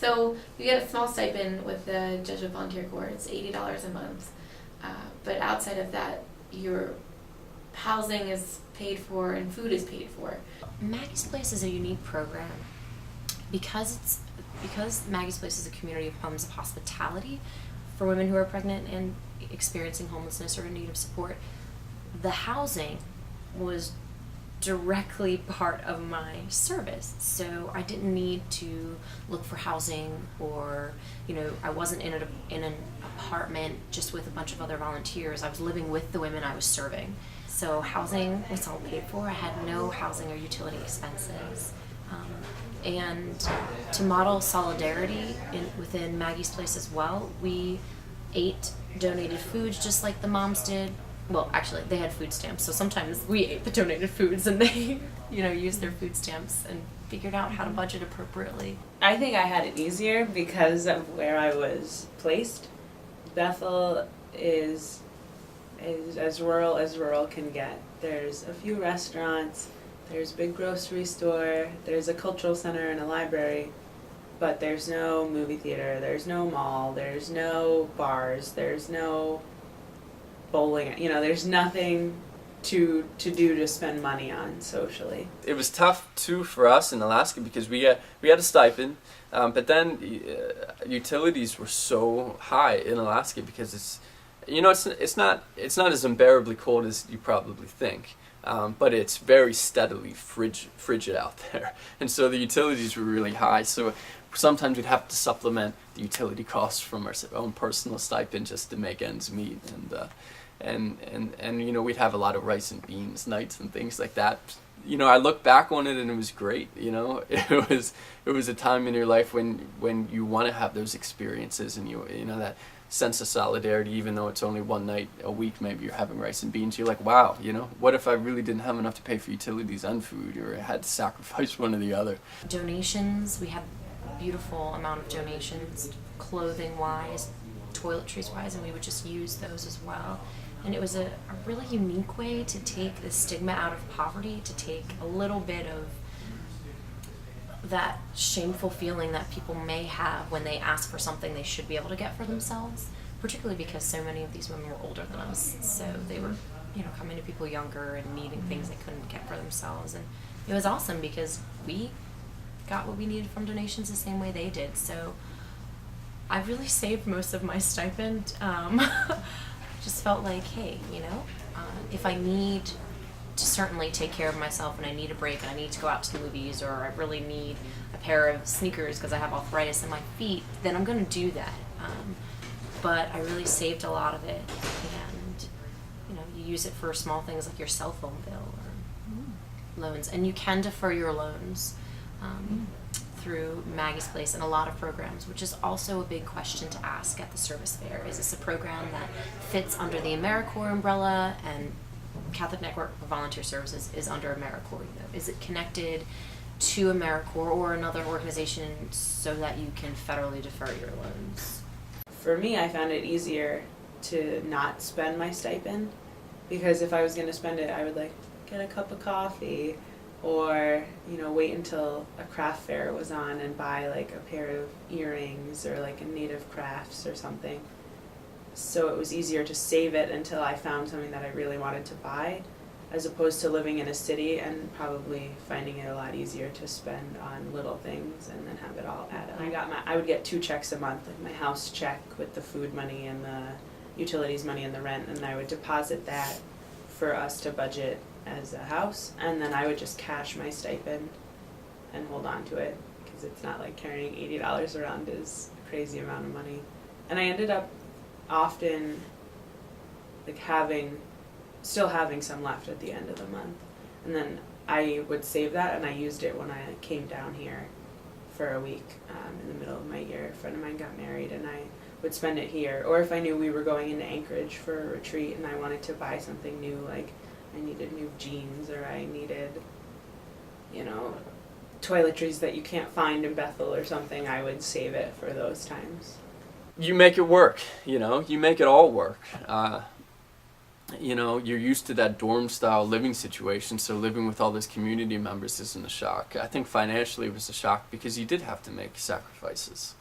So you get a small stipend with the Jesuit Volunteer Corps. It's $80 a month. But outside of that, your housing is paid for and food is paid for. Maggie's Place is a unique program because Maggie's Place is a community of homes of hospitality for women who are pregnant and experiencing homelessness or in need of support. The housing was directly part of my service, so I didn't need to look for housing, or I wasn't in an apartment just with a bunch of other volunteers. I was living with the women I was serving, so housing was all paid for. I had no housing or utility expenses. And to model solidarity within Maggie's Place as well, we ate donated foods just like the moms did. Well, actually, they had food stamps, so sometimes we ate the donated foods and they, used their food stamps and figured out how to budget appropriately. I think I had it easier because of where I was placed. Bethel is as rural can get. There's a few restaurants, there's a big grocery store, there's a cultural center and a library, but there's no movie theater, there's no mall, there's no bars, there's no bowling, there's nothing to do to spend money on socially. It was tough too for us in Alaska because we had a stipend, but then utilities were so high in Alaska because it's not as unbearably cold as you probably think, but it's very steadily frigid out there, and so the utilities were really high. So sometimes we'd have to supplement the utility costs from our own personal stipend just to make ends meet, and we'd have a lot of rice and beans nights and things like that. I look back on it and it was great. It was a time in your life when you want to have those experiences and that sense of solidarity, even though it's only one night a week. Maybe you're having rice and beans. You're like, wow, what if I really didn't have enough to pay for utilities and food, or I had to sacrifice one or the other? Donations, we had a beautiful amount of donations, clothing wise, toiletries wise, and we would just use those as well. And it was a really unique way to take the stigma out of poverty, to take a little bit of that shameful feeling that people may have when they ask for something they should be able to get for themselves, particularly because so many of these women were older than us. So they were, coming to people younger and needing things they couldn't get for themselves. And it was awesome because we got what we needed from donations the same way they did. So I really saved most of my stipend. Just felt like, hey, if I need to certainly take care of myself and I need a break and I need to go out to the movies, or I really need a pair of sneakers because I have arthritis in my feet, then I'm going to do that. But I really saved a lot of it, and you use it for small things like your cell phone bill or loans, and you can defer your loans through Maggie's Place and a lot of programs, which is also a big question to ask at the service fair. Is this a program that fits under the AmeriCorps umbrella, and Catholic Network for Volunteer Services is under AmeriCorps? Is it connected to AmeriCorps or another organization so that you can federally defer your loans? For me, I found it easier to not spend my stipend, because if I was going to spend it, I would get a cup of coffee, or wait until a craft fair was on and buy a pair of earrings or a native crafts or something. So it was easier to save it until I found something that I really wanted to buy, as opposed to living in a city and probably finding it a lot easier to spend on little things and then have it all add up. I would get 2 checks a month, my house check with the food money and the utilities money and the rent, and I would deposit that for us to budget as a house, and then I would just cash my stipend and hold on to it, because it's not like carrying $80 around is a crazy amount of money. And I ended up often still having some left at the end of the month, and then I would save that and I used it when I came down here for a week in the middle of my year. A friend of mine got married and I would spend it here, or if I knew we were going into Anchorage for a retreat and I wanted to buy something new, like I needed new jeans, or I needed, toiletries that you can't find in Bethel or something, I would save it for those times. You make it work, you make it all work. you know, you're used to that dorm style living situation, so living with all those community members isn't a shock. I think financially it was a shock because you did have to make sacrifices.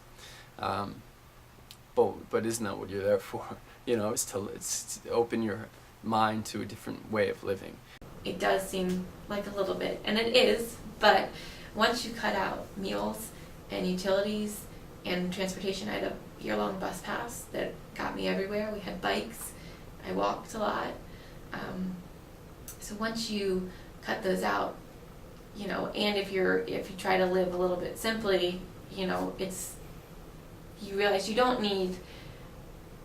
But isn't that what you're there for? You know, it's to open your mind to a different way of living. It does seem like a little bit, and it is, but once you cut out meals and utilities and transportation, I had a year-long bus pass that got me everywhere. We had bikes. I walked a lot. So once you cut those out, you know, and if you try to live a little bit simply, you know, you realize you don't need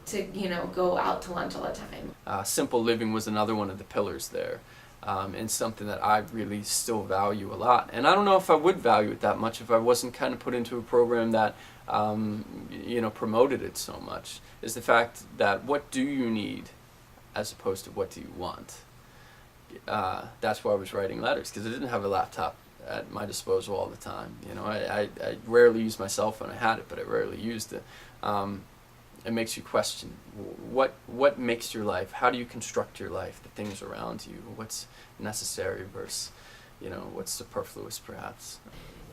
to, you know, go out to lunch all the time. Simple living was another one of the pillars there, and something that I really still value a lot. And I don't know if I would value it that much if I wasn't kind of put into a program that, you know, promoted it so much, is the fact that what do you need as opposed to what do you want? That's why I was writing letters, because I didn't have a laptop at my disposal all the time. You know, I rarely used my cell phone. I had it, but I rarely used it. It makes you question what makes your life, how do you construct your life, the things around you, what's necessary versus, you know, what's superfluous perhaps.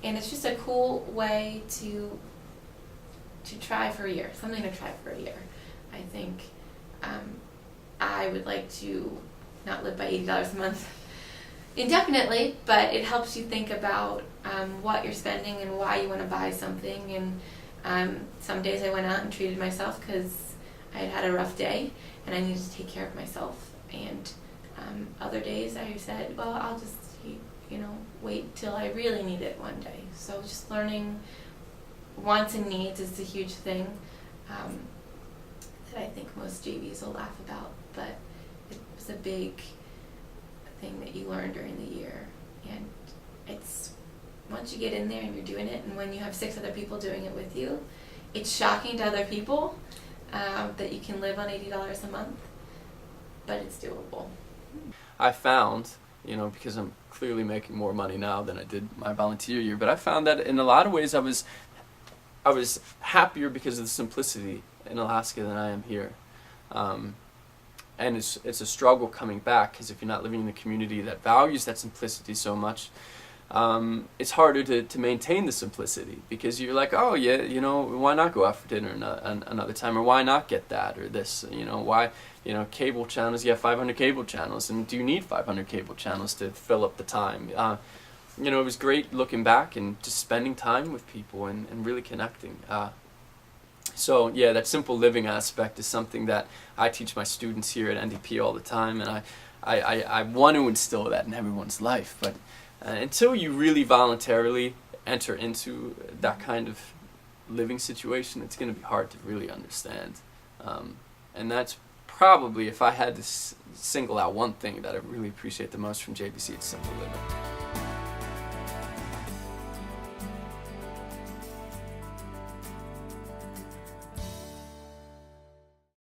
And it's just a cool way to try for a year, something to try for a year. I think I would like to not live by $80 a month indefinitely, but it helps you think about what you're spending and why you want to buy something. And some days I went out and treated myself because I had a rough day and I needed to take care of myself. And other days I said, well, I'll just, you know, wait till I really need it one day. So just learning wants and needs is a huge thing that I think most JVs will laugh about, but it was a big thing that you learn during the year. And it's, once you get in there and you're doing it, and when you have 6 other people doing it with you, it's shocking to other people that you can live on $80 a month, but it's doable. I found, you know, because I'm clearly making more money now than I did my volunteer year, but I found that in a lot of ways I was happier because of the simplicity in Alaska than I am here. And it's a struggle coming back, because if you're not living in a community that values that simplicity so much, it's harder to maintain the simplicity, because you're like, oh yeah, you know, why not go out for dinner another time, or why not get that or this, you know, why, you know, cable channels, you have 500 cable channels, and do you need 500 cable channels to fill up the time? You know, it was great looking back and just spending time with people and really connecting. So yeah, that simple living aspect is something that I teach my students here at NDP all the time, and I want to instill that in everyone's life. But until you really voluntarily enter into that kind of living situation, it's going to be hard to really understand. And that's probably, if I had to single out one thing that I really appreciate the most from JVC, it's simple living.